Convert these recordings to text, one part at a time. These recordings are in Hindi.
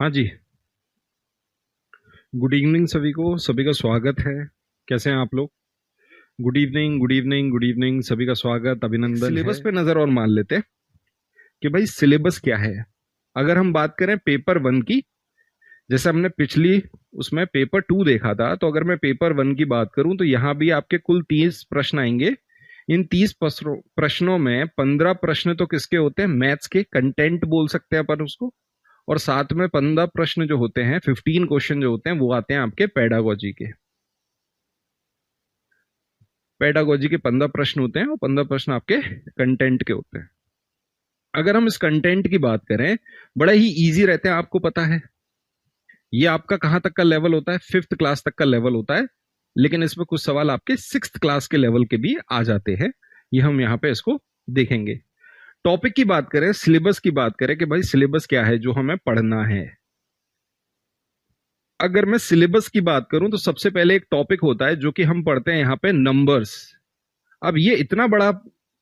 हाँ जी। गुड इवनिंग सभी को, सभी का स्वागत है। कैसे हैं आप लोग? Good evening, good evening, good evening, सभी का स्वागत, अभिनंदन है। सिलेबस पे नजर और मान लेते हैं कि भाई सिलेबस क्या है। अगर हम बात करें पेपर वन की, जैसे हमने पिछली उसमें पेपर टू देखा था, तो अगर मैं पेपर वन की बात करूं तो यहाँ भी आपके कुल 30 प्रश्न आएंगे। इन 30 प्रश्नों में 15 प्रश्न तो किसके होते हैं? मैथ्स के, कंटेंट बोल सकते हैं अपन उसको। और साथ में 15 प्रश्न जो होते हैं, 15 क्वेश्चन जो होते हैं, वो आते हैं आपके पेडागोजी के। पेडागोजी के 15 प्रश्न होते हैं और 15 प्रश्न आपके कंटेंट के होते हैं। अगर हम इस कंटेंट की बात करें, बड़ा ही इजी रहते हैं, आपको पता है। ये आपका कहां तक का लेवल होता है? 5th क्लास तक का लेवल होता है। लेकिन इसमें कुछ सवाल आपके 6th क्लास के लेवल के भी आ जाते हैं। ये हम यहाँ पे इसको देखेंगे। टॉपिक की बात करें, सिलेबस की बात करें कि भाई सिलेबस क्या है जो हमें पढ़ना है। अगर मैं सिलेबस की बात करूं तो सबसे पहले एक टॉपिक होता है जो कि हम पढ़ते हैं यहाँ पे, नंबर्स। अब ये इतना बड़ा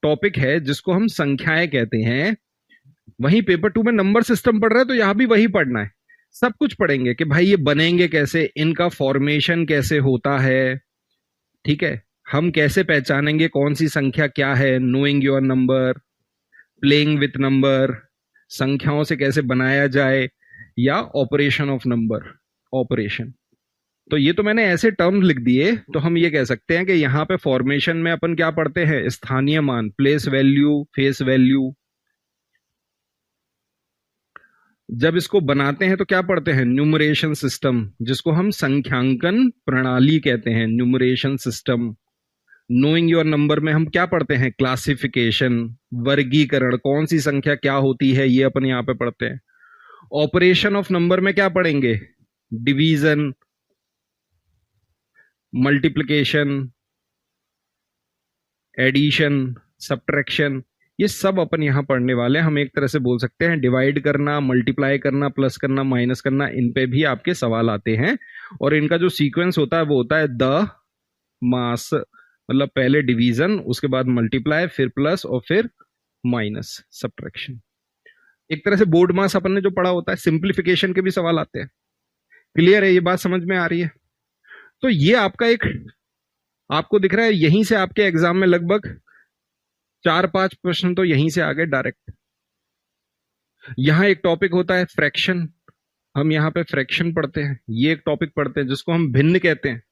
टॉपिक है जिसको हम संख्याएं कहते हैं। वहीं पेपर टू में नंबर सिस्टम पढ़ रहे हैं तो यहां भी वही पढ़ना है। सब कुछ पढ़ेंगे कि भाई ये बनेंगे कैसे, इनका फॉर्मेशन कैसे होता है। ठीक है, हम कैसे पहचानेंगे कौन सी संख्या क्या है, knowing your number, playing with number, संख्याओं से कैसे बनाया जाए, या ऑपरेशन ऑफ नंबर, ऑपरेशन। तो ये तो मैंने ऐसे टर्म लिख दिए, तो हम ये कह सकते हैं कि यहाँ पे फॉर्मेशन में अपन क्या पढ़ते हैं? स्थानीय मान, प्लेस वैल्यू, फेस वैल्यू। जब इसको बनाते हैं तो क्या पढ़ते हैं? न्यूमरेशन सिस्टम, जिसको हम संख्यांकन प्रणाली कहते हैं, numeration system. Knowing your number में हम क्या पढ़ते हैं? क्लासिफिकेशन, वर्गीकरण, कौन सी संख्या क्या होती है, ये अपन यहाँ पे पढ़ते हैं। ऑपरेशन ऑफ नंबर में क्या पढ़ेंगे? डिवीजन, मल्टीप्लिकेशन, एडिशन, सब्ट्रैक्शन, ये सब अपन यहां पढ़ने वाले हैं। हम एक तरह से बोल सकते हैं डिवाइड करना, मल्टीप्लाई करना, प्लस करना, माइनस करना, इन पे भी आपके सवाल आते हैं। और इनका जो सीक्वेंस होता है वो होता है द मास, मतलब पहले डिवीजन, उसके बाद मल्टीप्लाई, फिर प्लस, और फिर माइनस, सब्ट्रैक्शन। एक तरह से बोर्ड मास अपन ने जो पढ़ा होता है, सिंप्लीफिकेशन के भी सवाल आते हैं। क्लियर है? ये बात समझ में आ रही है? तो ये आपका एक, आपको दिख रहा है यहीं से आपके एग्जाम में लगभग 4-5 प्रश्न तो यहीं से आ गए डायरेक्ट। यहां एक टॉपिक होता है फ्रैक्शन, हम यहां पे फ्रैक्शन पढ़ते हैं। ये एक टॉपिक पढ़ते हैं जिसको हम भिन्न कहते हैं,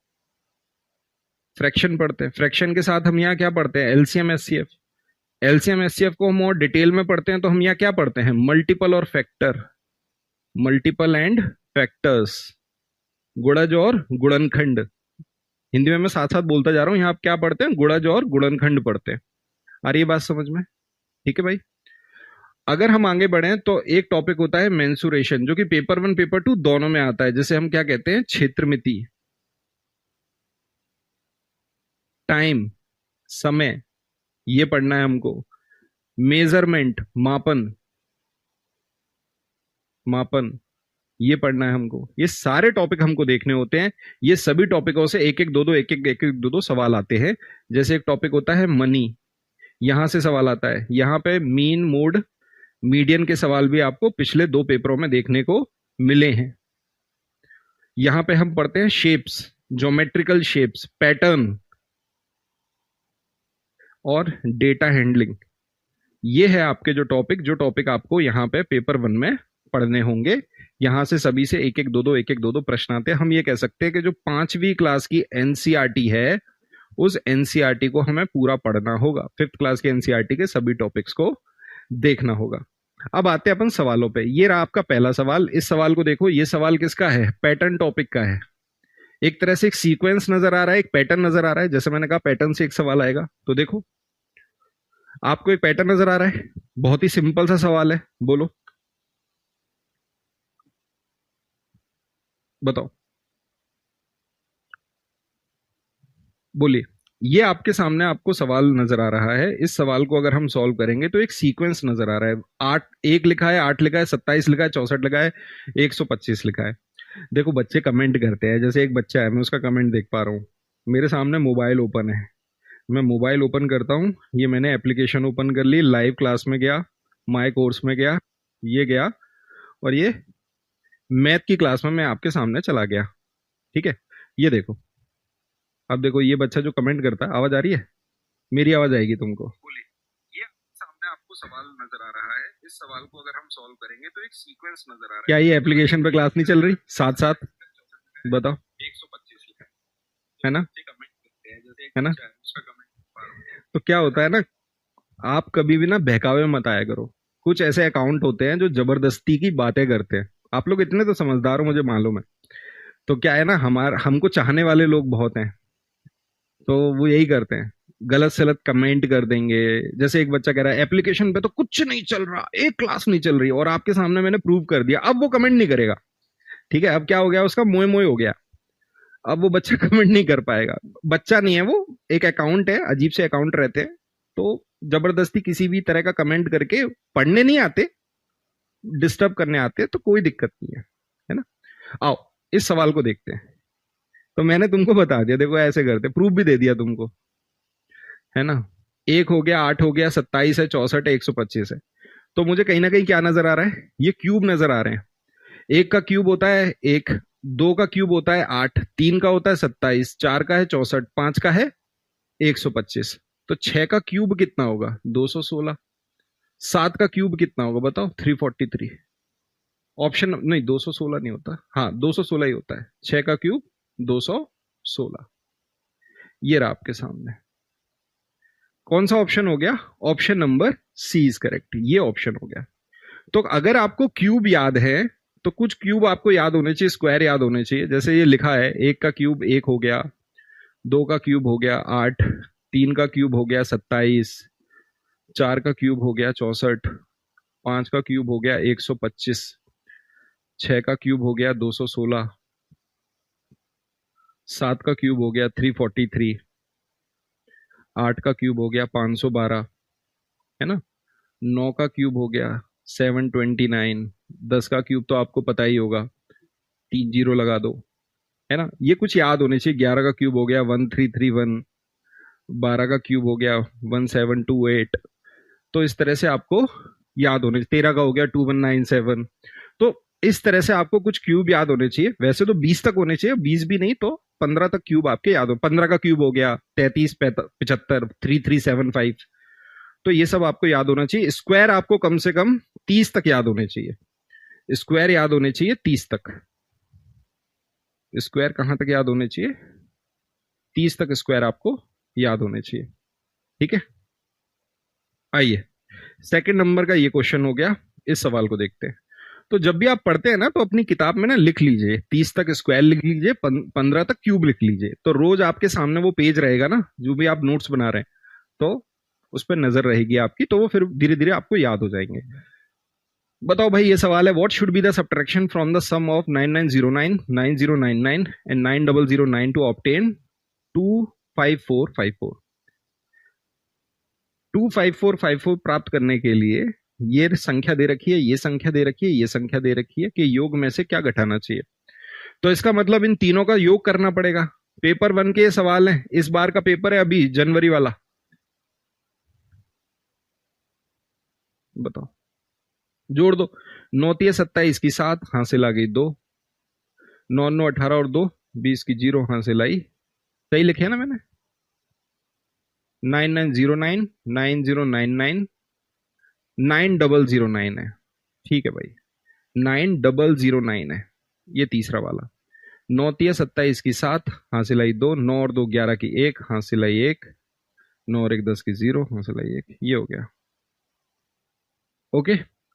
फ्रैक्शन पढ़ते हैं। फ्रैक्शन के साथ हम यहाँ क्या पढ़ते हैं? LCM HCF. एलसीएम एचसीएफ को हम और डिटेल में पढ़ते हैं तो हम यहाँ क्या पढ़ते हैं? मल्टीपल और फैक्टर, मल्टीपल एंड फैक्टर्स, गुणज और गुणनखंड। हिंदी में मैं साथ साथ बोलता जा रहा हूं, यहाँ आप क्या पढ़ते हैं? गुणज और गुणनखंड पढ़ते हैं। आ रही है बात समझ में? ठीक है भाई। अगर हम आगे बढ़े तो एक टॉपिक होता है मेंसुरेशन, जो कि पेपर वन पेपर टू दोनों में आता है, जिसे हम क्या कहते हैं? क्षेत्रमिति, टाइम, समय, ये पढ़ना है हमको। मेजरमेंट, मापन, मापन, ये पढ़ना है हमको। ये सारे टॉपिक हमको देखने होते हैं। ये सभी टॉपिकों से एक एक दो दो, एक एक दो दो सवाल आते हैं। जैसे एक टॉपिक होता है मनी, यहां से सवाल आता है। यहाँ पे मीन, मोड, मीडियन के सवाल भी आपको पिछले 2 पेपरों में देखने को मिले हैं। यहां पे हम पढ़ते हैं शेप्स, ज्योमेट्रिकल शेप्स, पैटर्न, और डेटा हैंडलिंग। ये है आपके जो टॉपिक आपको यहाँ पे पेपर वन में पढ़ने होंगे। यहां से सभी से एक एक दो दो प्रश्न आते हैं। हम ये कह सकते हैं कि जो 5वीं क्लास की एनसीईआरटी है, उस एनसीईआरटी को हमें पूरा पढ़ना होगा। 5th क्लास के एनसीईआरटी के सभी टॉपिक्स को देखना होगा। अब आते हैं अपन सवालों पे। ये रहा आपका पहला सवाल। इस सवाल को देखो, ये सवाल किसका है? पैटर्न टॉपिक का है। एक तरह से एक सीक्वेंस नजर आ रहा है, एक पैटर्न नजर आ रहा है। जैसे मैंने कहा पैटर्न से एक सवाल आएगा, तो देखो आपको एक पैटर्न नजर आ रहा है। बहुत ही सिंपल सा सवाल है, बोलो, बताओ, बोलिए। ये आपके सामने आपको सवाल नजर आ रहा है। इस सवाल को अगर हम सॉल्व करेंगे तो एक सीक्वेंस नजर आ रहा है। 8, 1 लिखा है, 8 लिखा है, 27 लिखा है, 64 लिखा है, 125 लिखा है। देखो बच्चे कमेंट करते हैं। जैसे एक बच्चा है, मैं उसका कमेंट देख पा रहा हूँ। मेरे सामने मोबाइल ओपन है, मैं मोबाइल ओपन करता हूँ। ये मैंने एप्लीकेशन ओपन कर ली, लाइव क्लास में गया, माय कोर्स में गया, ये गया, और ये मैथ की क्लास में मैं आपके सामने चला गया, ठीक है। ये देखो, अब देखो ये बच्चा जो कमेंट करता है, आवाज आ रही है? मेरी आवाज आएगी तुमको? बोलिए। ये सामने आपको सवाल नजर आ रहा है, इस सवाल को अगर हम सॉल्व करेंगे तो एक सीक्वेंस नजर आ रहा है। क्या ये एप्लीकेशन पे क्लास नहीं चल रही साथ साथ? बताओ। 125 लिखा है ना, है ना? तो क्या होता है ना, आप कभी भी ना बहकावे में मत आया करो। कुछ ऐसे अकाउंट होते हैं जो जबरदस्ती की बातें करते हैं। आप लोग इतने तो समझदार हो, मुझे मालूम है। तो क्या है ना, हमको चाहने वाले लोग बहुत हैं, तो वो यही करते हैं, गलत सलत कमेंट कर देंगे। जैसे एक बच्चा कह रहा है एप्लीकेशन पे तो कुछ नहीं चल रहा, एक क्लास नहीं चल रही, और आपके सामने मैंने प्रूव कर दिया, अब वो कमेंट नहीं करेगा। ठीक है, अब क्या हो गया, उसका मोए मोए हो गया। अब वो बच्चा कमेंट नहीं कर पाएगा। बच्चा नहीं है वो, एक अकाउंट है, अजीब से अकाउंट रहते हैं। तो जबरदस्ती किसी भी तरह का कमेंट करके, पढ़ने नहीं आते, डिस्टर्ब करने आते हैं, तो कोई दिक्कत नहीं है ना? आओ इस सवाल को देखते हैं। तो मैंने तुमको बता दिया, देखो ऐसे करते, प्रूफ भी दे दिया तुमको, है ना? एक हो गया, 8 हो गया, 27 है, 64 है, 125 है। तो मुझे कहीं ना कहीं क्या नजर आ रहा है, ये क्यूब नजर आ रहे हैं। एक का क्यूब होता है एक, दो का क्यूब होता है 8, तीन का होता है 27, चार का है 64, पांच का है 125। तो 6 का क्यूब कितना होगा? 216। 7 का क्यूब कितना होगा बताओ? 343। ऑप्शन नहीं, 216 नहीं होता, हाँ 216 ही होता है। 6 का क्यूब 216। ये रहा आपके सामने। कौन सा ऑप्शन हो गया? Option number C is correct, ये ऑप्शन हो गया। तो अगर आपको क्यूब याद है, तो कुछ क्यूब आपको याद होने चाहिए, स्क्वायर याद होने चाहिए। जैसे ये लिखा है, एक का क्यूब एक हो गया, दो का क्यूब हो गया 8, तीन का क्यूब हो गया 27, चार का क्यूब हो गया 64, पांच का क्यूब हो गया 125, छह का क्यूब हो गया 216, सात का क्यूब हो गया 343, आठ का क्यूब हो गया 512, है ना? नौ का क्यूब हो गया 729, 10 का क्यूब तो आपको पता ही होगा, 3 जीरो लगा दो, है ना? ये कुछ याद होने चाहिए। 11 का क्यूब हो गया 1331, 12 का क्यूब हो गया 1728। तो इस तरह से आपको याद होने चाहिए। 13 का हो गया 2197। तो इस तरह से आपको कुछ क्यूब याद होने चाहिए। वैसे तो 20 तक होने चाहिए, 20 भी नहीं तो 15 तक क्यूब आपके याद हो। 15 का क्यूब हो गया 3375, 3375। तो ये सब आपको याद होना चाहिए। स्क्वायर आपको कम से कम 30 तक याद होने चाहिए। स्क्वायर याद होने चाहिए 30 तक। स्क्वायर कहां तक याद होने चाहिए? 30 तक स्क्वायर आपको याद होने चाहिए। ठीक है, आइए सेकंड नंबर का ये क्वेश्चन हो गया। इस सवाल को देखते हैं। तो जब भी आप पढ़ते हैं ना, तो अपनी किताब में ना लिख लीजिए 30 तक स्क्वायर लिख लीजिए, 15 तक क्यूब लिख लीजिए। तो रोज आपके सामने वो पेज रहेगा ना, जो भी आप नोट्स बना रहे हैं, तो उस पर नजर रहेगी आपकी, तो वो फिर धीरे धीरे आपको याद हो जाएंगे। बताओ भाई, ये सवाल है, what should be the subtraction from the sum of 9909, 9099 and 9009 to obtain 25454। 25454 प्राप्त करने के लिए ये संख्या दे रखी है, ये संख्या दे रखी है, ये संख्या दे रखी है, कि योग में से क्या घटाना चाहिए। तो इसका मतलब इन तीनों का योग करना पड़ेगा। पेपर 1 के ये सवाल है, इस बार का पेपर है अभी जनवरी वाला। बताओ, जोड़ दो। 9×3 = 27 की 7, हासिल आ गई 2। 9×9 = 18 और 2 20 की 0, हासिल आई। सही लिखे है ना मैंने? 9909, 9099, 9009 है। ठीक है भाई, 9009 है ये तीसरा वाला। 9×3 = 27 की 7, हासिल आई 2। 9 और 2 11 की 1, हासिल आई 1। 9 और 1 10 की 0, हासिल आई 1। ये हो गया। ओके,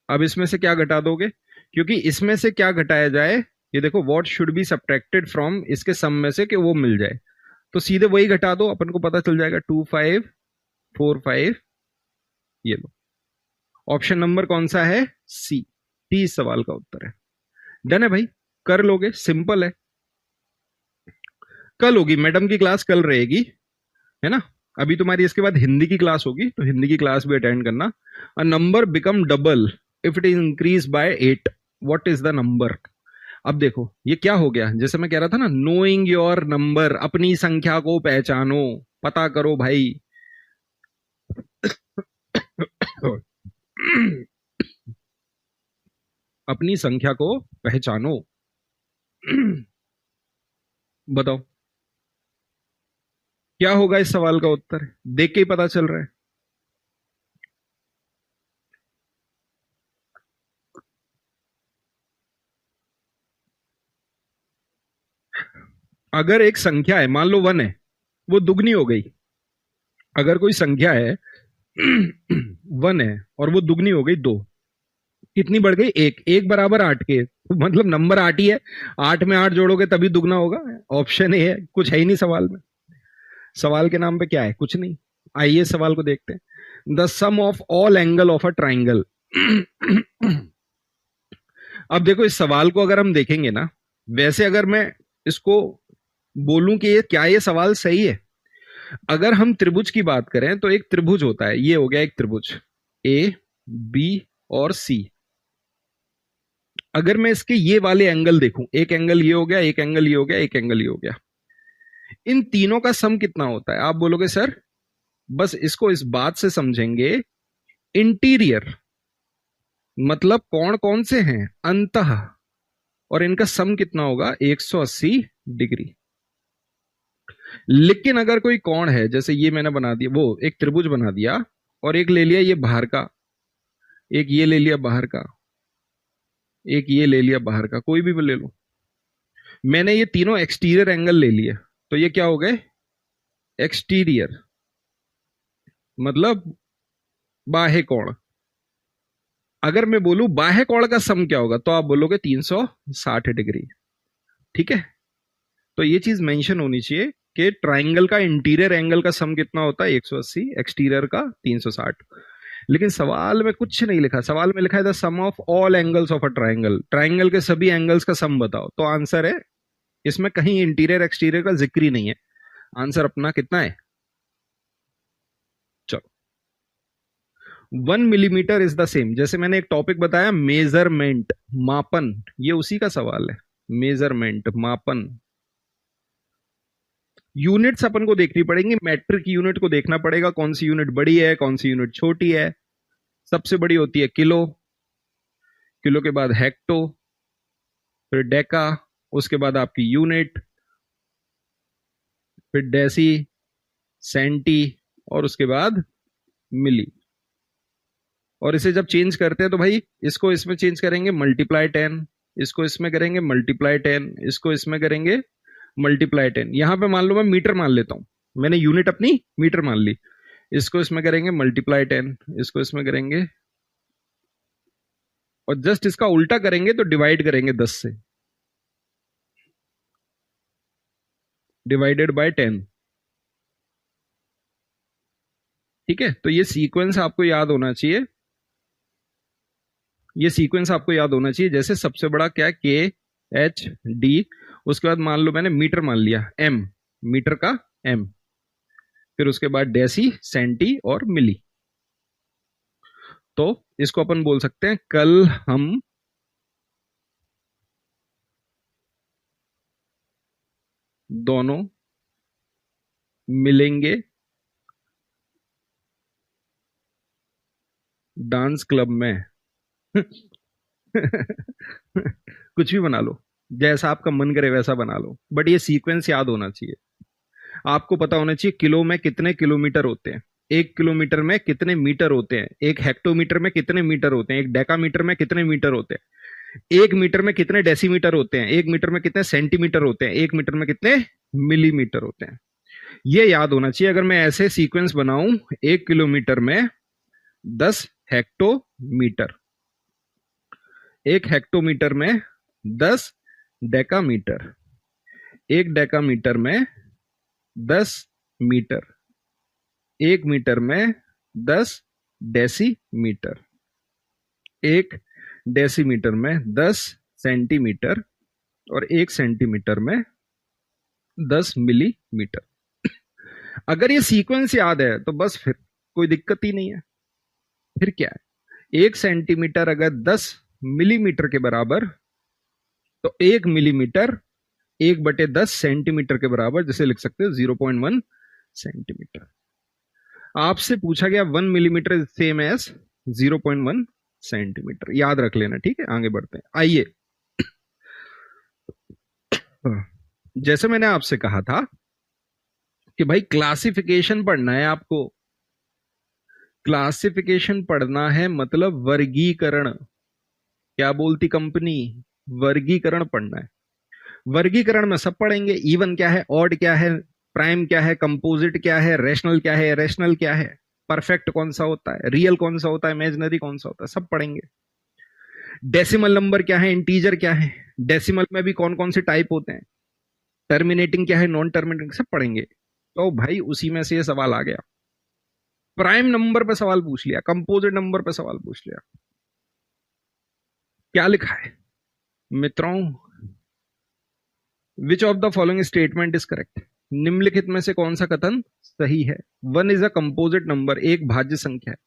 अब इसमें से क्या घटा दोगे? क्योंकि इसमें से क्या घटाया जाए, ये देखो, what should be subtracted from, इसके सम में से कि वो मिल जाए, तो सीधे वही घटा दो, अपन को पता चल जाएगा 2545। ये लो, ऑप्शन नंबर कौन सा है? सी। 30 सवाल का उत्तर है। डन है भाई, कर लोगे, सिंपल है। कल होगी मैडम की क्लास, कल रहेगी, है ना? अभी तुम्हारी इसके बाद हिंदी की क्लास होगी, तो हिंदी की क्लास भी अटेंड करना। A number become double if it is increase by 8, what is the number? अब देखो ये क्या हो गया, जैसे मैं कह रहा था ना, नोइंग योर नंबर, अपनी संख्या को पहचानो, पता करो भाई। अपनी संख्या को पहचानो। बताओ क्या होगा इस सवाल का उत्तर, देख के ही पता चल रहा है। अगर एक संख्या है, मान लो 1 है, वो दुगनी हो गई। अगर कोई संख्या है 1 है और वो दुगनी हो गई 2, कितनी बढ़ गई? 1। 1 बराबर 8 के, मतलब नंबर 8 ही है। 8 में 8 जोड़ोगे तभी दुगना होगा। ऑप्शन ए है, कुछ है ही नहीं सवाल में। सवाल के नाम पे क्या है? कुछ नहीं। आइए सवाल को देखते हैं। The sum of all angle of a triangle. अब देखो इस सवाल को अगर हम देखेंगे ना, वैसे अगर मैं इसको बोलूं कि ये सवाल सही है। अगर हम त्रिभुज की बात करें तो एक त्रिभुज होता है, ये हो गया एक त्रिभुज ए, बी और सी। अगर मैं इसके ये वाले एंगल देखूं, एक एंगल ये हो गया, एक एंगल ये हो गया, एक एंगल ये हो गया, इन तीनों का सम कितना होता है? आप बोलोगे सर बस इसको इस बात से समझेंगे, इंटीरियर मतलब कौन कौन से हैं अंतः, और इनका सम कितना होगा? 180 डिग्री। लेकिन अगर कोई कोण है, जैसे ये मैंने बना दिया, वो एक त्रिभुज बना दिया और एक ले लिया ये बाहर का, एक ये ले लिया बाहर का, एक ये ले लिया बाहर का, कोई भी ले लो, मैंने ये तीनों एक्सटीरियर एंगल ले लिए, तो ये क्या हो गए? एक्सटीरियर मतलब बाह्य कोण। अगर मैं बोलूं बाह्य कोण का सम क्या होगा, तो आप बोलोगे 360 डिग्री। ठीक है, तो ये चीज मेंशन होनी चाहिए कि ट्राइंगल का इंटीरियर एंगल का सम कितना होता है? 180, एक्सटीरियर का 360। लेकिन सवाल में कुछ नहीं लिखा। सवाल में लिखा है the sum of all angles of a triangle, triangle के सभी एंगल्स का सम बताओ। तो आंसर है, इसमें कहीं इंटीरियर एक्सटीरियर का जिक्र ही नहीं है। आंसर अपना कितना है? चलो, 1 मिलीमीटर इज द सेम, जैसे मैंने एक टॉपिक बताया मेजरमेंट, मापन, ये उसी का सवाल है। मेजरमेंट, मापन। यूनिट्स अपन को देखनी पड़ेंगी, मैट्रिक यूनिट को देखना पड़ेगा, कौन सी यूनिट बड़ी है कौन सी यूनिट छोटी है। सबसे बड़ी होती है किलो, किलो के बाद हेक्टो, फिर डेका, उसके बाद आपकी यूनिट, फिर डेसी, सेंटी, और उसके बाद मिली। और इसे जब चेंज करते हैं तो भाई इसको इसमें चेंज करेंगे मल्टीप्लाई 10, इसको इसमें करेंगे मल्टीप्लाई 10, इसको इसमें करेंगे मल्टीप्लाई 10। यहां पे मान लो मैं मीटर मान लेता हूं, मैंने यूनिट अपनी मीटर मान ली, इसको इसमें करेंगे मल्टीप्लाई 10, इसको इसमें करेंगे, और जस्ट इसका उल्टा करेंगे तो डिवाइड करेंगे 10 से, डिवाइडेड बाय 10। ठीक है, तो ये सीक्वेंस आपको याद होना चाहिए, ये सीक्वेंस आपको याद होना चाहिए। जैसे सबसे बड़ा क्या है? के एच डी, उसके बाद मान लो मैंने मीटर मान लिया एम, मीटर का एम, फिर उसके बाद डेसी, सेंटी और मिली। तो इसको अपन बोल सकते हैं कल हम दोनों मिलेंगे डांस क्लब में। कुछ भी बना लो, जैसा आपका मन करे वैसा बना लो, बट ये सीक्वेंस याद होना चाहिए। आपको पता होना चाहिए किलो में कितने किलोमीटर होते हैं, 1 किलोमीटर में कितने मीटर होते हैं, एक हेक्टोमीटर में कितने मीटर होते हैं, एक डेकामीटर में कितने मीटर होते हैं, 1 मीटर में कितने डेसीमीटर होते हैं, 1 मीटर में कितने सेंटीमीटर होते हैं, 1 मीटर में कितने मिलीमीटर होते हैं। ये याद होना चाहिए। अगर मैं ऐसे सीक्वेंस बनाऊं, 1 किलोमीटर में 10 हेक्टोमीटर, 1 हेक्टोमीटर में 10 डेकामीटर, 1 डेकामीटर में 10 मीटर, 1 मीटर में 10 डेसीमीटर, 1 डेसीमीटर में 10 सेंटीमीटर, और 1 सेंटीमीटर में 10 मिलीमीटर। अगर ये सीक्वेंस याद है तो बस फिर कोई दिक्कत ही नहीं है। फिर क्या है? 1 सेंटीमीटर अगर 10 मिलीमीटर के बराबर, तो 1 मिलीमीटर 1/10 सेंटीमीटर के बराबर, जिसे लिख सकते हो 0.1 सेंटीमीटर। आपसे पूछा गया 1 मिलीमीटर सेम एज 0.1 सेंटीमीटर, याद रख लेना। ठीक है, आगे बढ़ते हैं। आइए, जैसे मैंने आपसे कहा था कि भाई क्लासिफिकेशन पढ़ना है आपको। क्लासिफिकेशन पढ़ना है मतलब वर्गीकरण। क्या बोलती कंपनी? वर्गीकरण पढ़ना है। वर्गीकरण में सब पढ़ेंगे। इवन क्या है, ऑड क्या है, प्राइम क्या है, कंपोजिट क्या है, रेशनल क्या है, रेशनल क्या है, परफेक्ट कौन सा होता है, रियल कौन सा होता है, इमेजिनरी कौन सा होता है, सब पढ़ेंगे। डेसिमल नंबर क्या है, इंटीजर क्या है, डेसिमल में भी कौन कौन से टाइप होते हैं, टर्मिनेटिंग क्या है, नॉन टर्मिनेटिंग, सब पढ़ेंगे। तो भाई उसी में से ये सवाल आ गया। प्राइम नंबर पे सवाल पूछ लिया, कंपोजिट नंबर पे सवाल पूछ लिया। क्या लिखा है मित्रों? Which of the following statement is correct? निम्नलिखित में से कौन सा कथन सही है? One is a composite number, एक भाज्य संख्या है।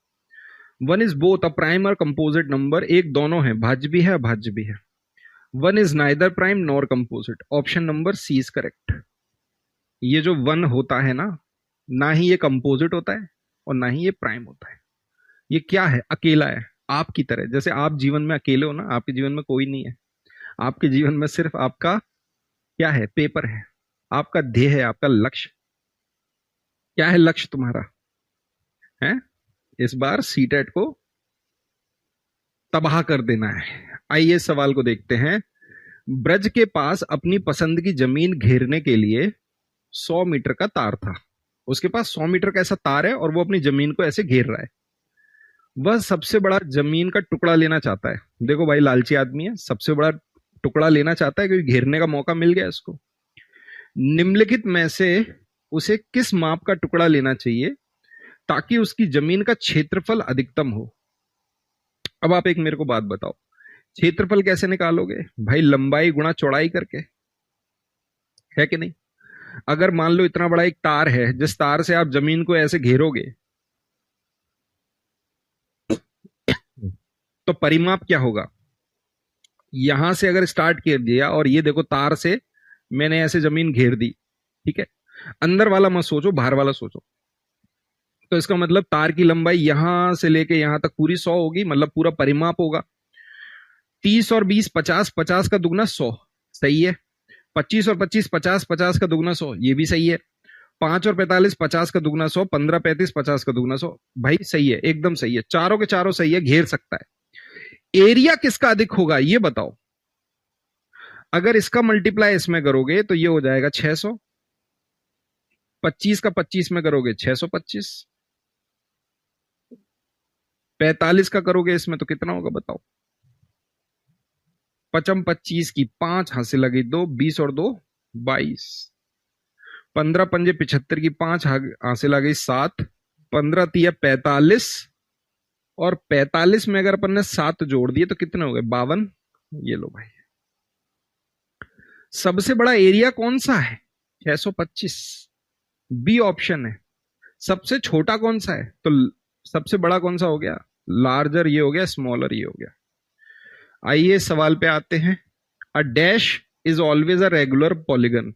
One is both a prime और कंपोजिट नंबर, एक दोनों है, भाज्य भी है अभाज्य भी है। One is neither prime nor composite, option number C is correct. ये जो वन होता है ना ही ये कंपोजिट होता है और ना ही ये प्राइम होता है। ये क्या है? अकेला है, आपकी तरह। जैसे आप जीवन में अकेले हो ना, आपके जीवन में कोई नहीं है। आपके जीवन में सिर्फ आपका क्या है? पेपर है। आपका ध्येय है, आपका लक्ष्य क्या है? लक्ष्य तुम्हारा है इस बार सीटेट को तबाह कर देना है। आइए सवाल को देखते हैं। ब्रज के पास अपनी पसंद की जमीन घेरने के लिए 100 मीटर का तार था। उसके पास 100 मीटर का ऐसा तार है और वो अपनी जमीन को ऐसे घेर रहा है। वह सबसे बड़ा जमीन का टुकड़ा लेना चाहता है। देखो भाई, लालची आदमी है, सबसे बड़ा टुकड़ा लेना चाहता है क्योंकि घेरने का मौका मिल गया इसको। निम्नलिखित में से उसे किस माप का टुकड़ा लेना चाहिए ताकि उसकी जमीन का क्षेत्रफल अधिकतम हो? अब आप एक मेरे को बात बताओ, क्षेत्रफल कैसे निकालोगे भाई? लंबाई गुणा चौड़ाई करके, है कि नहीं? अगर मान लो इतना बड़ा एक तार है, जिस तार से आप जमीन को ऐसे घेरोगे, तो परिमाप क्या होगा? यहां से अगर स्टार्ट कर दिया और ये देखो तार से मैंने ऐसे जमीन घेर दी, ठीक है? अंदर वाला मत सोचो, बाहर वाला सोचो। तो इसका मतलब तार की लंबाई यहां से लेके यहां तक पूरी 100 होगी, मतलब पूरा परिमाप होगा। 30 और 20 50, 50 का दुगना 100, सही है। 25 और 25 50, 50 का दुगना 100, ये भी सही है। 5 और 45 50 का दुगना 100, 15 35 50 का दुगना 100, भाई सही है, एकदम सही है। चारों के चारों सही है, घेर सकता है। एरिया किसका अधिक होगा ये बताओ? अगर इसका मल्टीप्लाई इसमें करोगे तो ये हो जाएगा 600। 25 का 25 में करोगे 625। 45 का करोगे इसमें तो कितना होगा बताओ? 25 की 5 हासिल लगी 2, 20 और 2 22। 15 पंजे 75 की 5 हासिल आ गई 7। 15 तिया 45 और 45 में अगर अपन ने 7 जोड़ दिए तो कितने हो गए? 52। ये लो भाई, सबसे बड़ा एरिया कौन सा है? 625, बी ऑप्शन है। सबसे छोटा कौन सा है? तो सबसे बड़ा कौन सा हो गया? लार्जर ये हो गया, स्मॉलर ये हो गया। आइए सवाल पे आते हैं। A dash is always a regular polygon.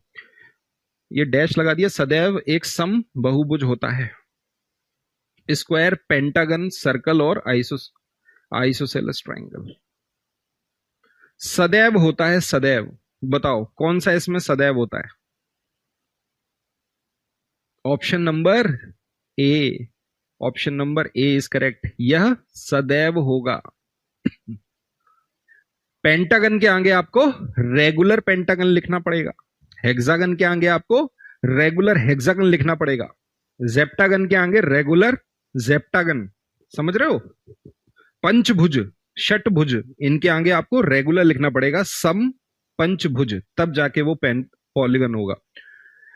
ये डैश लगा दिया, सदैव एक सम बहुभुज होता है। स्क्वायर, पेंटागन, सर्कल और आइसोसेलेस ट्रायंगल। सदैव होता है, सदैव। बताओ कौन सा इसमें सदैव होता है? Option number A. Option number A is correct, यह सदैव होगा। पेंटागन के आगे आपको रेगुलर पेंटागन लिखना पड़ेगा। हेक्सागन के आगे आपको रेगुलर हेक्सागन लिखना पड़ेगा। जेप्टागन के आगे रेगुलर जेप्टागन, समझ रहे हो? पंचभुज, षटभुज, इनके आगे आपको रेगुलर लिखना पड़ेगा, सम पंचभुज, तब जाके वो पॉलीगन होगा।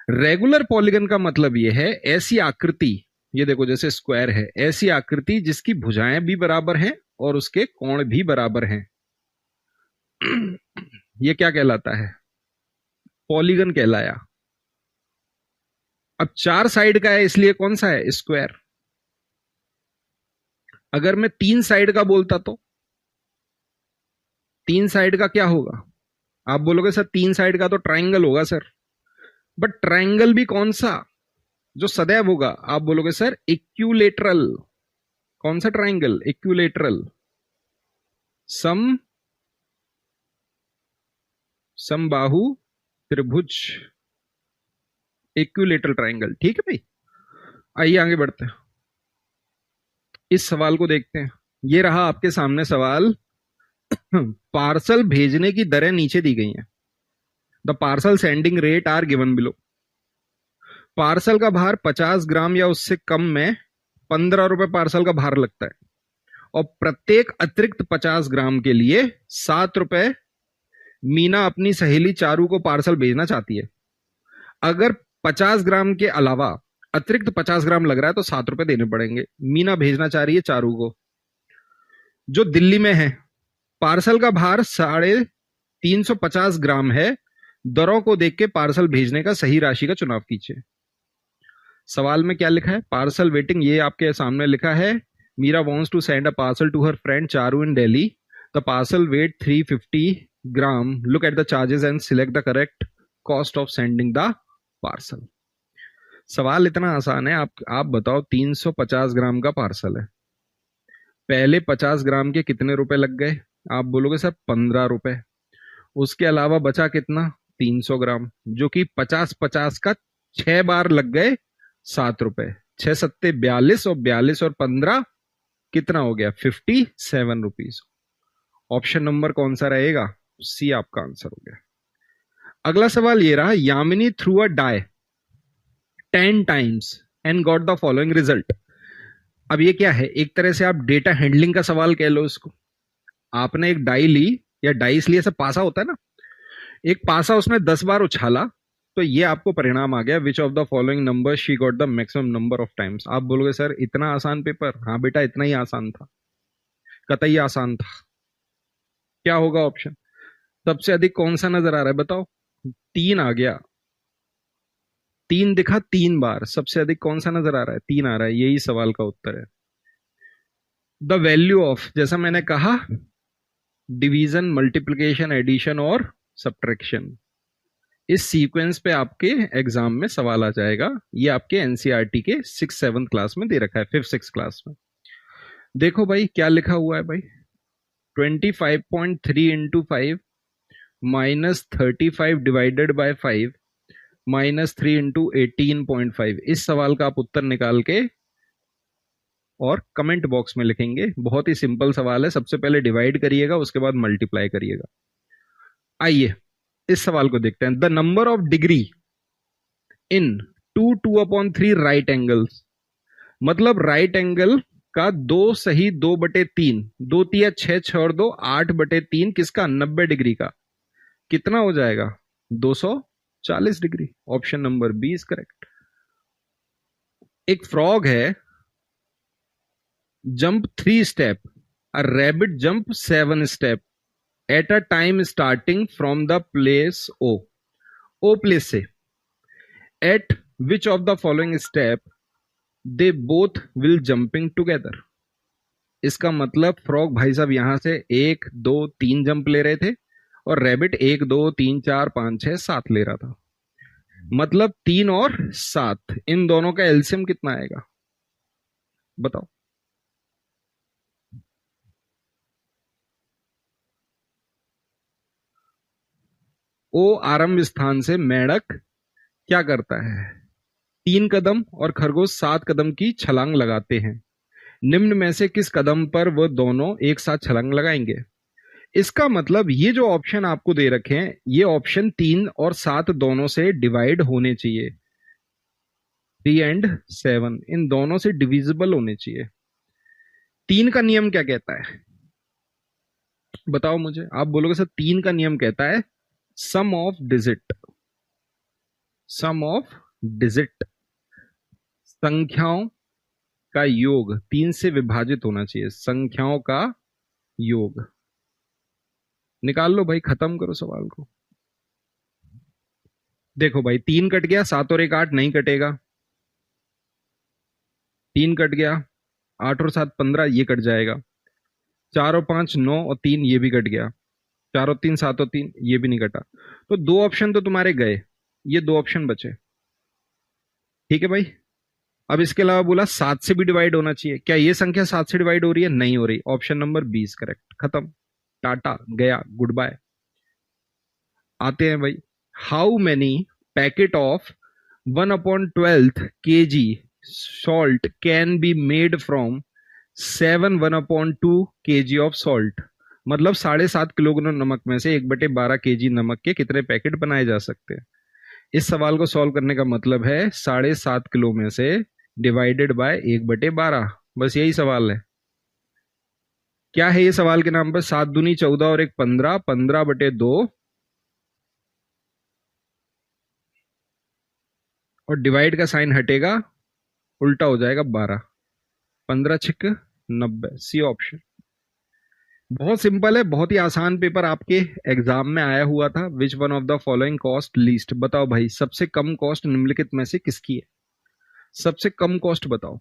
रेगुलर पॉलीगन का मतलब यह है ऐसी आकृति, ये देखो जैसे स्क्वायर है, ऐसी आकृति जिसकी भुजाएं भी बराबर हैं और उसके कोण भी बराबर हैं। ये क्या कहलाता है? पॉलीगन कहलाया। अब 4 साइड का है इसलिए कौन सा है? स्क्वायर। अगर मैं 3 साइड का बोलता तो 3 साइड का क्या होगा? आप बोलोगे सर 3 साइड का तो ट्राइंगल होगा सर। बट ट्राइंगल भी कौन सा जो सदैव होगा? आप बोलोगे सर इक्विलेटरल। कौन सा ट्राइंगल? इक्विलेटरल। सम समबाहु त्रिभुज, इक्विलेटरल ट्राइंगल। ठीक है भाई, आइए आगे बढ़ते हैं, इस सवाल को देखते हैं। ये रहा आपके सामने सवाल। पार्सल भेजने की दरें नीचे दी गई हैं। The parcel sending rate are given below. Parcel का भार 50 ग्राम या उससे कम में 15 रुपए पार्सल का भार लगता है, और प्रत्येक अतिरिक्त 50 ग्राम के लिए 7 रुपए मीना अपनी सहेली चारू को पार्सल भेजना चाहती है। अगर 50 ग्राम के अलावा अतिरिक्त 50 ग्राम लग रहा है तो 7 रुपए देने पड़ेंगे। मीना भेजना चाह रही है चारू को, जो दिल्ली में है। पार्सल का भार 350 ग्राम है। दरों को देख के पार्सल भेजने का सही राशि का चुनाव कीजिए। सवाल में क्या लिखा है? पार्सल वेटिंग, ये आपके सामने लिखा है। Meera wants to send a parcel to her friend Charu in Delhi. The parcel weight 350 gram. Look at the charges and select the correct cost of sending the parcel. सवाल इतना आसान है, आप बताओ 350 ग्राम का पार्सल है, पहले 50 ग्राम के कितने रुपए लग गए? आप बोलोगे सर 15 रुपए। उसके अलावा बचा कितना? 300 ग्राम, जो कि 50-50 का 6 बार लग गए 7 रुपए। 6 सत्ते 42, और 42 और 15 कितना हो गया? 57 रुपीज। ऑप्शन नंबर कौन सा रहेगा? सी आपका आंसर हो गया। अगला सवाल ये रहा, Yamini threw a die 10 times and got the following result. अब ये क्या है? एक तरह से आप डेटा हैंडलिंग का सवाल कह लो इसको। आपने एक डाई ली या डाइस ली, ऐसा पासा होता है ना, एक पासा उसने 10 बार उछाला, तो ये आपको परिणाम आ गया। विच of the following number she got the maximum number of times. आप बोलोगे सर इतना आसान पेपर? हाँ बेटा, इतना ही आसान था, कतई आसान था। क्या होगा ऑप्शन? सबसे अधिक कौन सा नजर आ रहा है बताओ? 3 आ गया, 3 दिखा 3 बार। सबसे अधिक कौन सा नजर आ रहा है? 3 आ रहा है। यही सवाल का उत्तर है। द वैल्यू ऑफ, जैसा मैंने कहा, डिवीजन, मल्टीप्लिकेशन, एडिशन और सब्ट्रैक्शन, इस सीक्वेंस पे आपके एग्जाम में सवाल आ जाएगा। ये आपके एनसीईआरटी के 6th-7th क्लास में दे रखा है, 5th-6th क्लास में। देखो भाई क्या लिखा हुआ है भाई, 25.3 into 5 minus 35 divided by 5 minus 3 into 18.5। इस सवाल का आप उत्तर निकाल के और कमेंट बॉक्स में लिखेंगे। बहुत ही सिंपल सवाल है। सबसे पहले डिवाइड करिएगा, उसके बाद मल्टीप्लाई करिएगा। आइए इस सवाल को देखते हैं। The number of degree in 2/3 right angles, मतलब राइट एंगल का 2 सही 2/3, 2 तिया 6, 6 और 2 8/3 किसका? 90 डिग्री का। कितना हो जाएगा? 240 degree. Option number B is correct. एक फ्रॉग है, jump 3 step, a rabbit jump 7 step at a time starting from the place O. O place से at which of the following step they both will jumping together. इसका मतलब फ्रॉग भाई साहब यहां से 1 2 3 जंप ले रहे थे, और रैबिट 1 2 3 4 5 6 7 ले रहा था। मतलब 3 और 7, इन दोनों का एलसीएम कितना आएगा बताओ? ओ आरंभ स्थान से मेंढक क्या करता है? 3 कदम, और खरगोश 7 कदम की छलांग लगाते हैं। निम्न में से किस कदम पर वह दोनों एक साथ छलांग लगाएंगे? इसका मतलब ये जो ऑप्शन आपको दे रखे हैं, ये ऑप्शन 3 और 7 दोनों से डिवाइड होने चाहिए। 3 एंड 7 इन दोनों से डिविजिबल होने चाहिए। 3 का नियम क्या कहता है बताओ मुझे? आप बोलोगे सर 3 का नियम कहता है sum of digit, sum of digit, संख्याओं का योग 3 से विभाजित होना चाहिए। संख्याओं का योग निकाल लो भाई, खत्म करो सवाल को। देखो भाई 3 कट गया, 7 और 1 8 नहीं कटेगा। 3 कट गया, 8 और 7 15, ये कट जाएगा। 4 और 5 9 और 3 ये भी कट गया। 4 और 3 7 और 3 ये भी नहीं कटा। तो 2 ऑप्शन तो तुम्हारे गए, ये 2 ऑप्शन बचे। ठीक है भाई। अब इसके अलावा बोला 7 से भी डिवाइड होना चाहिए। क्या ये संख्या 7 से डिवाइड हो रही है? नहीं हो रही। Option number 20 correct. खत्म, टाटा गया, गुड बाय। आते हैं भाई how many packet of 1/12 kg salt can be made from 1/2 kg of salt? मतलब 7.5 किलोग्राम नमक में से 1/12 kg नमक के कितने पैकेट बनाए जा सकते हैं? इस सवाल को सॉल्व करने का मतलब है 7.5 किलो में से डिवाइडेड बाय 1/12। बस यही सवाल है। क्या है ये सवाल के नाम पर? 7 दूनी 14 और 1 15, 15/2 और डिवाइड का साइन हटेगा, उल्टा हो जाएगा 12। 15 छिक 90, सी ऑप्शन। बहुत सिंपल है, बहुत ही आसान पेपर आपके एग्जाम में आया हुआ था। Which one of the following cost least? बताओ भाई, सबसे कम कॉस्ट निम्नलिखित में से किसकी है? सबसे कम कॉस्ट बताओ।